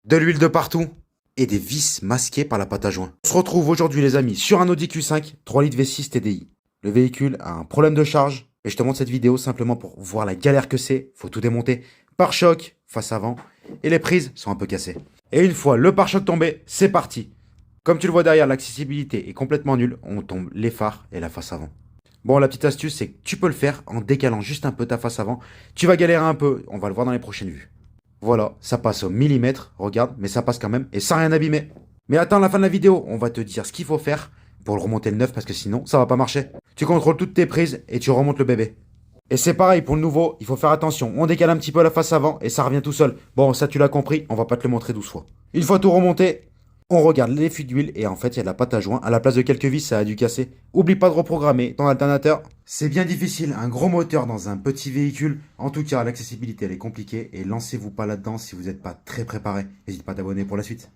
de l'huile de partout et des vis masquées par la pâte à joint. On se retrouve aujourd'hui les amis sur un Audi Q5 3 litres V6 TDI. Le véhicule a un problème de charge et je te montre cette vidéo simplement pour voir la galère que c'est. Faut tout démonter. Pare-choc, face avant et les prises sont un peu cassées. Et une fois le pare-choc tombé, c'est parti. Comme tu le vois derrière, l'accessibilité est complètement nulle. On tombe les phares et la face avant. Bon, la petite astuce, c'est que tu peux le faire en décalant juste un peu ta face avant. Tu vas galérer un peu, on va le voir dans les prochaines vues. Voilà, ça passe au millimètre, regarde, mais ça passe quand même, et sans rien abîmer. Mais attends la fin de la vidéo, on va te dire ce qu'il faut faire pour le remonter le neuf, parce que sinon, ça va pas marcher. Tu contrôles toutes tes prises et tu remontes le bébé. Et c'est pareil pour le nouveau, il faut faire attention. On décale un petit peu la face avant et ça revient tout seul. Bon, ça tu l'as compris, on va pas te le montrer 12 fois. Une fois tout remonté, on regarde les fuites d'huile et en fait il y a de la pâte à joint. À la place de quelques vis, ça a dû casser. Oublie pas de reprogrammer ton alternateur. C'est bien difficile, un gros moteur dans un petit véhicule. En tout cas, l'accessibilité elle est compliquée et lancez-vous pas là-dedans si vous n'êtes pas très préparé. N'hésite pas à t'abonner pour la suite.